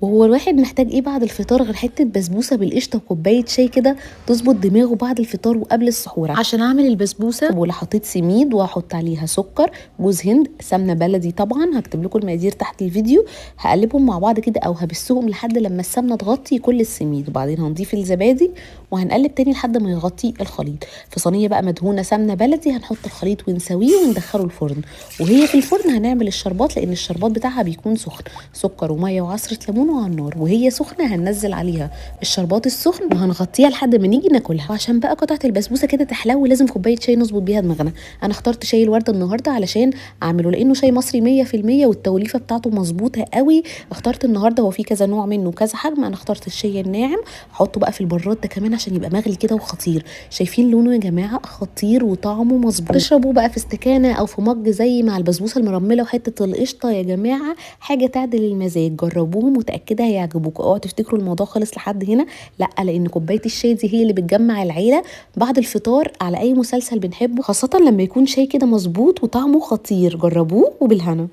وهو الواحد محتاج ايه بعد الفطار غير حته بسبوسه بالقشطه وكوبايه شاي كده تظبط دماغه بعد الفطار وقبل السحور. عشان اعمل البسبوسه ولا حطيت سميد وهحط عليها سكر، جوز هند، سمنه بلدي، طبعا هكتب لكم المقادير تحت الفيديو. هقلبهم مع بعض كده او هبسهم لحد لما السمنه تغطي كل السميد، وبعدين هنضيف الزبادي وهنقلب تاني لحد ما يغطي الخليط. في صينيه بقى مدهونه سمنه بلدي هنحط الخليط ونسويه وندخله الفرن، وهي في الفرن هنعمل الشربات لان الشربات بتاعها بيكون سخن، سكر وميه وعصره ليمون على النار، وهي سخنه هننزل عليها الشربات السخن وهنغطيها لحد ما نيجي ناكلها. وعشان بقى قطعه البسبوسه كده تحلو لازم كوبايه شاي نظبط بيها دماغنا. انا اخترت شاي الورد النهارده علشان اعمله لانه شاي مصري 100% والتوليفه بتاعته مظبوطه قوي. اخترت النهارده، هو في كذا نوع منه كذا حجم، انا اخترت الشاي الناعم. احطه بقى في البراد ده كمان عشان يبقى مغلي كده وخطير. شايفين لونه يا جماعه؟ خطير وطعمه مظبوط. تشربوه بقى في استكانه او في مج زي مع البسبوسه المرمله وحته القشطه يا جماعه، حاجه تعدل المزاج. جربوهم متاكده هيعجبوكم. اوعوا تفتكروا الموضوع خلص لحد هنا، لا، لان كوبايه الشاي دي هي اللي بتجمع العيله بعد الفطار على اي مسلسل بنحبه، خاصه لما يكون شاي كده مظبوط وطعمه خطير. جربوه وبالهنا.